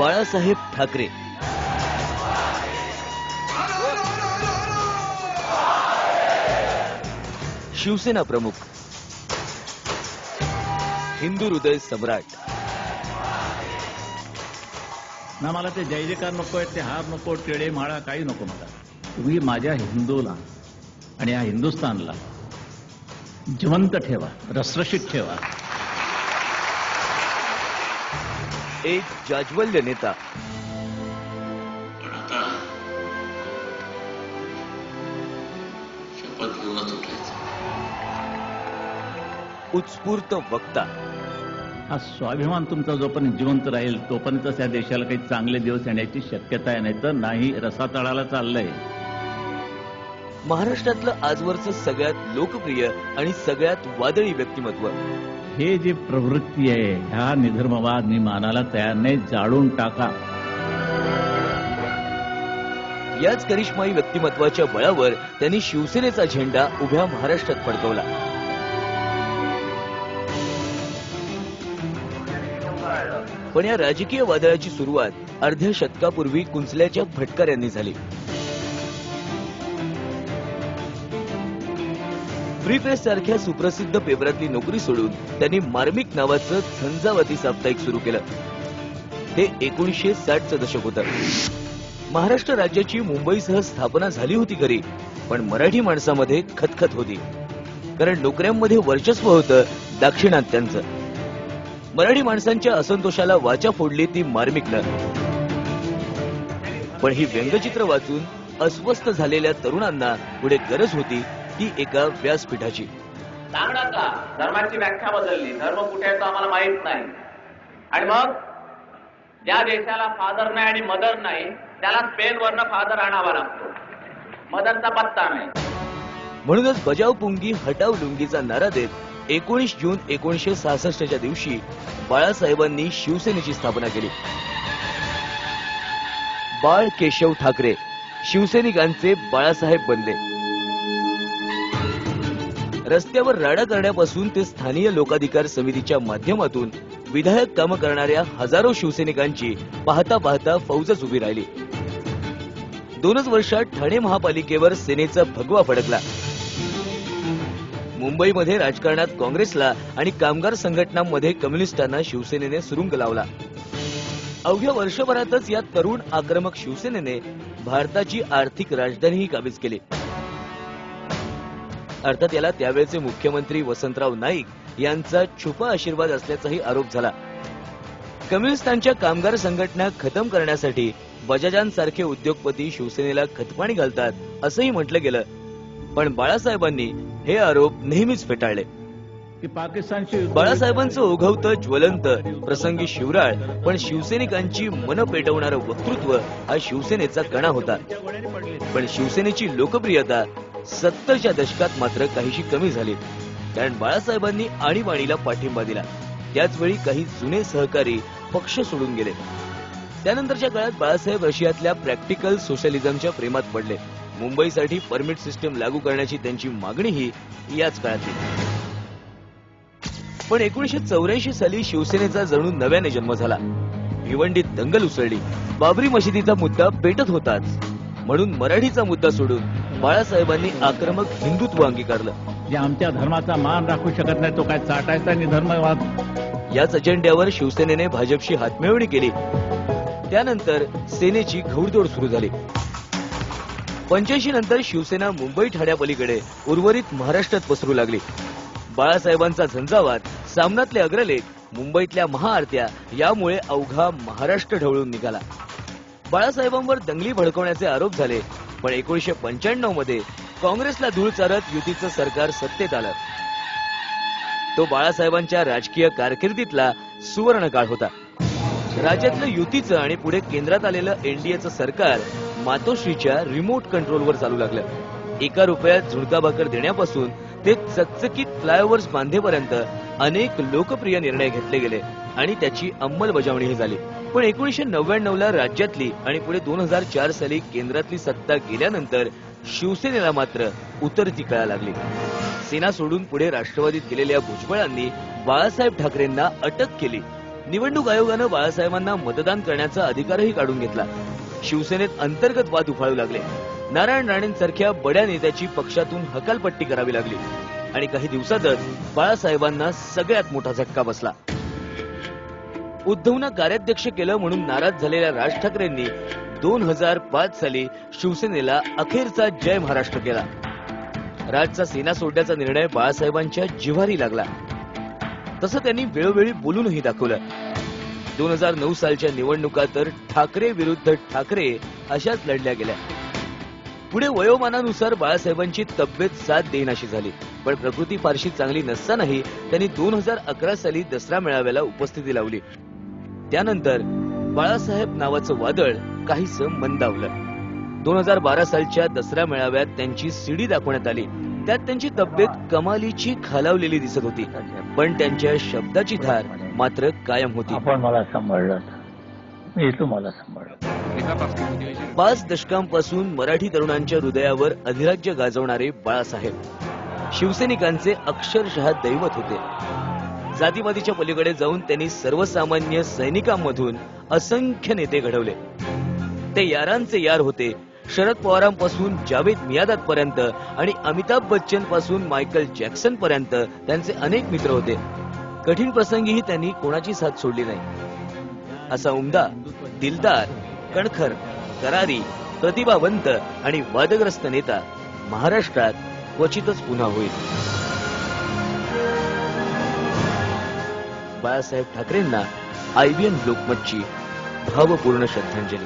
बाळासाहेब ठाकरे. शिवसेना प्रमुख, हिंदू हृदय सम्राट. ना मला ते जय जयकार नको आहेत, ते हार नको, टेडे माळा काही नको मला. तुम्ही माझ्या हिंदूला आणि या हिंदुस्थानला जिवंत ठेवा, रसरशीत ठेवा. एक जाज्वल्य नेता. शपथ घेऊनच उठायचं. उत्स्फूर्त वक्ता. हा स्वाभिमान तुमचा जोपर्यंत जिवंत राहील तोपर्यंतच या देशाला काही चांगले दिवस येण्याची शक्यता आहे, नाही तर नाही, रसातळाला चाललंय. महाराष्ट्रातलं आजवरचं सगळ्यात लोकप्रिय आणि सगळ्यात वादळी व्यक्तिमत्व. हे जी प्रवृत्ती आहे ह्या निधर्मवाद मी मानायला तयार नाही, जाळून टाका. याच करिश्माई व्यक्तिमत्वाच्या बळावर त्यांनी शिवसेनेचा झेंडा उभ्या महाराष्ट्रात फडकवला. पण या राजकीय वादळाची सुरुवात अर्ध्या शतकापूर्वी कुंचल्याच्या फटकाऱ्यांनी झाली. फ्री प्रेस सारख्या सुप्रसिद्ध पेपरातली नोकरी सोडून त्यांनी मार्मिक नावाचं झंझावाती साप्ताहिक सुरू केलं. ते 1960चं दशक होतं. महाराष्ट्र राज्याची मुंबईसह स्थापना झाली होती खरी, पण मराठी माणसामध्ये खतखत होती. कारण नोकऱ्यांमध्ये वर्चस्व होतं दाक्षिणात्यांचं. मराठी माणसांच्या असंतोषाला वाचा फोडली ती मार्मिकनं. पण ही व्यंगचित्र वाचून अस्वस्थ झालेल्या तरुणांना पुढे गरज होती ती एका व्यासपीठाची. सांगण्याचा धर्माची व्याख्या बदलली. धर्म कुठे आहे तो आम्हाला माहित नाही. आणि मग ज्या देशाला फादर नाही आणि मदर नाही त्याला स्पेनवरनं फादर आणावा लागतो. मदरचा पत्ता नाही. म्हणूनच बजाव पुंगी हटाव लुंगीचा नारा देत 19 जून 1966च्या दिवशी बाळासाहेबांनी शिवसेनेची स्थापना केली. बाळ केशव ठाकरे शिवसैनिकांचे बाळासाहेब बनले. रस्त्यावर राडा करण्यापासून ते स्थानीय लोकाधिकार समितीच्या माध्यमातून विधायक कामं करणाऱ्या हजारो शिवसैनिकांची पाहता पाहता फौजच उभी राहिली. 2च वर्षात ठाणे महापालिकेवर सेनेचा भगवा फडकला. मुंबईमध्ये राजकारणात काँग्रेसला आणि कामगार संघटनांमध्ये कम्युनिस्टांना शिवसेनेने सुरुंग लावला. अवघ्या वर्षभरातच या तरुण आक्रमक शिवसेनेने भारताची आर्थिक राजधानीही काबीज केली. अर्थात याला त्यावेळचे मुख्यमंत्री वसंतराव नाईक यांचा छुपा आशीर्वाद असल्याचाही आरोप झाला. कम्युनिस्टांच्या कामगार संघटना खतम करण्यासाठी बजाजांसारखे उद्योगपती शिवसेनेला खतपाणी घालतात असंही म्हटलं गेलं. पण बाळासाहेबांनी हे आरोप नेहमीच फेटाळले. बाळासाहेबांचं ओघवतं ज्वलंत, प्रसंगी शिवराळ पण शिवसैनिकांची मन पेटवणारं वक्तृत्व हा शिवसेनेचा कणा होता. पण शिवसेनेची लोकप्रियता 70च्या दशकात मात्र काहीशी कमी झाली. कारण बाळासाहेबांनी आणीबाणीला पाठिंबा दिला. त्याचवेळी काही जुने सहकारी पक्ष सोडून गेले. त्यानंतरच्या काळात बाळासाहेब रशियातल्या प्रॅक्टिकल सोशलिझमच्या प्रेमात पडले. मुंबईसाठी परमिट सिस्टम लागू करण्याची त्यांची मागणीही याच काळातली. पण 1984 साली शिवसेनेचा जणू नव्याने जन्म झाला. भिवंडीत दंगल उसळली. बाबरी मशिदीचा मुद्दा पेटत होताच. म्हणून मराठीचा मुद्दा सोडून बाळासाहेबांनी आक्रमक हिंदुत्व अंगीकारलं. जे आमच्या धर्माचा मान राखू शकत नाही तो काय चाटायचा निधर्मवाद. याच अजेंड्यावर शिवसेनेने भाजपशी हातमिळवणी केली. त्यानंतर सेनेची घौडदौड सुरू झाली. 85 नंतर शिवसेना मुंबई ठाण्यापलीकडे उर्वरित महाराष्ट्रात पसरू लागली. बाळासाहेबांचा झंझावात, सामनातले अग्रलेख, मुंबईतल्या महाआरत्या यामुळे अवघा महाराष्ट्र ढवळून निघाला. बाळासाहेबांवर दंगली भडकवण्याचे आरोप झाले. पण 1995 मध्ये काँग्रेसला धूळ चारत युतीचं सरकार सत्तेत आलं. तो बाळासाहेबांच्या राजकीय कारकिर्दीतला सुवर्ण काळ होता. राज्यातलं युतीचं आणि पुढे केंद्रात आलेलं एनडीएचं सरकार मातोश्रीच्या रिमोट कंट्रोलवर चालू लागलं. 1 रुपयात झुणका भाकर देण्यापासून ते चकचकीत फ्लायओव्हर्स बांधेपर्यंत अनेक लोकप्रिय निर्णय घेतले गेले आणि त्याची अंमलबजावणीही झाली. पण 1999ला राज्यातली आणि पुढे 2004 साली केंद्रातली सत्ता गेल्यानंतर शिवसेनेला मात्र उतरती कळा लागली. सेना सोडून पुढे राष्ट्रवादीत गेलेल्या भुजबळांनी बाळासाहेब ठाकरेंना अटक केली. निवडणूक आयोगानं बाळासाहेबांना मतदान करण्याचा अधिकारही काढून घेतला. शिवसेनेत अंतर्गत वाद उफाळू लागले. नारायण राणेंसारख्या बड्या नेत्याची पक्षातून हकालपट्टी करावी लागली आणि काही दिवसातच बाळासाहेबांना सगळ्यात मोठा झटका बसला. उद्धवनं कार्याध्यक्ष केलं म्हणून नाराज झालेल्या राज ठाकरेंनी 2005 साली शिवसेनेला अखेरचा जय महाराष्ट्र केला. राजचा सेना सोडण्याचा निर्णय बाळासाहेबांच्या जिव्हारी लागला. तसं त्यांनी वेळोवेळी बोलूनही दाखवलं. 2009 सालच्या निवडणुका तर ठाकरे विरुद्ध ठाकरे अशाच लढल्या गेल्या. पुढे वयोमानानुसार बाळासाहेबांची तब्येत साथ देईनाशी झाली. पण प्रकृती फारशी चांगली नसतानाही त्यांनी 2011 साली दसरा मेळाव्याला उपस्थिती लावली. त्यानंतर बाळासाहेब नावाचं वादळ काहीसं मंदावलं. 2012 सालच्या दसरा मेळाव्यात त्यांची सीडी दाखवण्यात आली. त्यात त्यांची तब्येत कमालीची खालावलेली दिसत होती, पण त्यांच्या शब्दाची धार मात्र कायम होती. आपण मला सांभाळलं, मी तुम्हाला सांभाळलं. 5 दशकांपासून मराठी तरुणांच्या हृदयावर अधिराज्य गाजवणारे बाळासाहेब शिवसैनिकांचे अक्षरशः दैवत होते. जातीवादीच्या पलीकडे जाऊन त्यांनी सर्वसामान्य सैनिकांमधून असंख्य नेते घडवले. ते यारांचे यार होते. शरद पवारांपासून जावेद मियादाद पर्यंत आणि अमिताभ बच्चन पासून मायकल जॅक्सन पर्यंत त्यांचे अनेक मित्र होते. कठीण प्रसंगीही त्यांनी कोणाची साथ सोडली नाही. असा उमदा, दिलदार, कणखर, करारी, प्रतिभावंत आणि वादग्रस्त नेता महाराष्ट्रात क्वचितच पुन्हा होईल. बाळासाहेब ठाकरेंना IBN लोकमतची भावपूर्ण श्रद्धांजली.